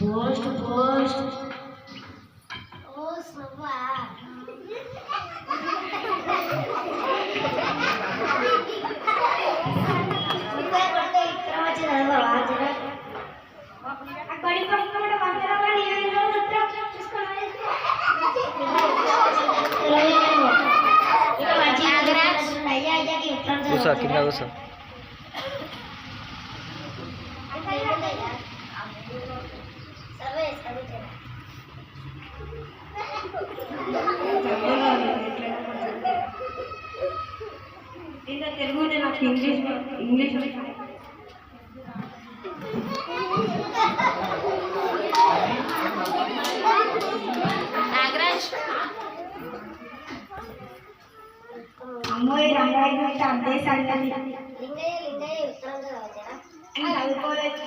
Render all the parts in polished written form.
Post post ఓ సవ్వా కూసో కింద కూసో తెలుగు నాకు ఇంగ్లీష్ నాగరాజ్ అమ్మోయి రంగాయి అంతే సంగతి చదువుకోలేదు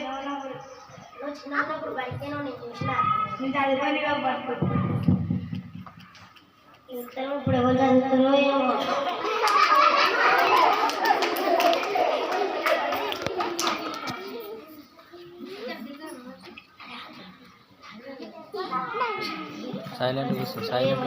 చిన్నప్పుడు బయటలో నేను చూసిన నేను చదువుకొని పట్టుకో ఇప్పుడు ఎవరు చదువుతారో ఏమో సైలెంట్ కూర్చో సైలెంట్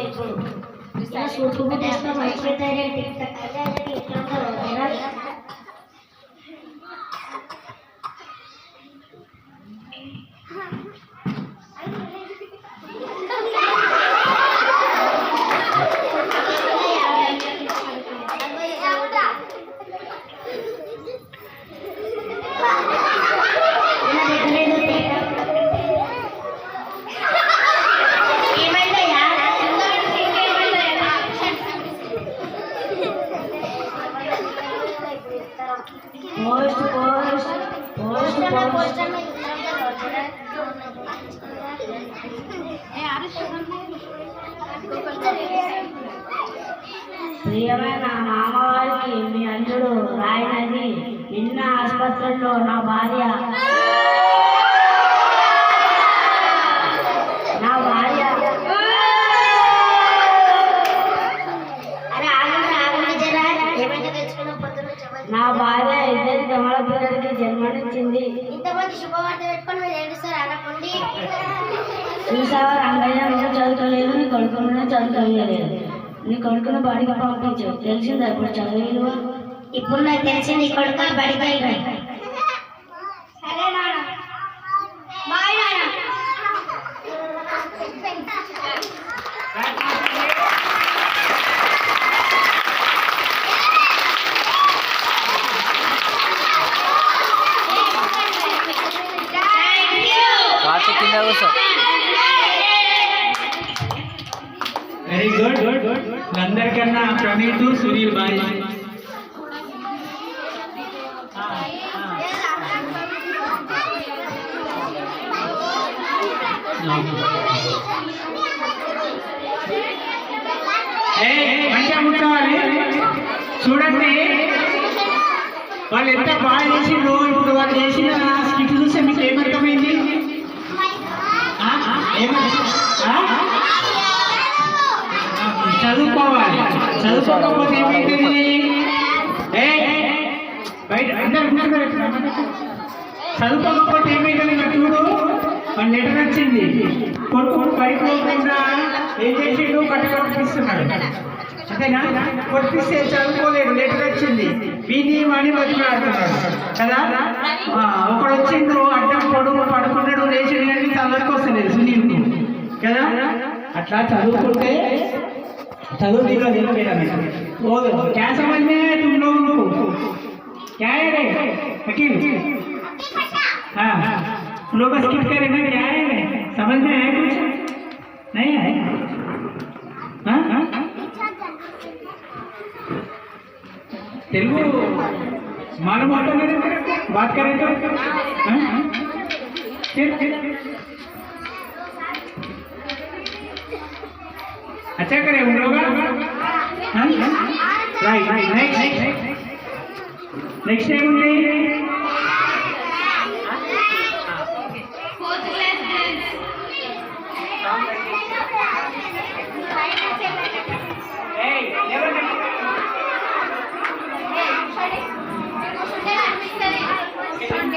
ప్రియమైన మామవారికి మీ అల్లుడు రాయనది నిన్న ఆసుపత్రిలో నా భార్య ఇద్దరి దమల పిల్లలకి జన్మనిచ్చింది. ఇంతమంది శుభవార్త పెట్టుకొని మీరు ఏడుస్తారు అనకండి. చూసావా రంగయ్య నువ్వు చదువుకోలేదు, నీ కొడుకును చదువుకోలేదు, నీ కొడుకును బడికి పంపించు. తెలిసిందా ఇప్పుడు చదువు విలువ? ఇప్పుడు నాకు తెలిసి నీ కొడుకు బడికి వెళ్ళాడు. Very good. అందరికన్నా ప్రణీత్ సునీల్ బాయ్. మంచిగా కూర్చోవాలి. చూడండి వాళ్ళు ఎంత బాగా చేసిండ్రు. ఇప్పుడు వాళ్ళు చేసిన స్కిట్ చూస్తే మీకు ఏమర్థమైంది? చదువుకోవాలి. చదువుకోకపోతే ఏమైతుంది? బయట చదువుకోకపోతే ఏమైతుంది? చూడు వాళ్ళు లెటర్ వచ్చింది. కొడుకు పడిపోకుండా ఏం చేసిండు? కట్టకొట్టిస్తున్నాడు. అంతేనా? కొట్టిస్తే చదువుకోలేడు, లెటర్ వచ్చింది, వీధి అని బతిమాడుతున్నాడు కదా. ఒకడు వచ్చిండు అడ్డం పొడుగు పడుకున్నాడు, లేచి వెళ్ళి చదవకు వస్తలేదు సునీల్కు కదా. అట్లా చదువుకుంటే चलो दिखा दिखा मेरा वो क्या समझ में है तुम लोगों को? क्या है रे हकीम? हाँ लोग स्किप करें ना, क्या है रे? समझ में आया कुछ? नहीं आया? हाँ हाँ तेलुगु मालूम होता है? बात करें तो हाँ फिर अच्छा करे उन लोग राइट नेक्स्ट नेक्स्ट ఏముంది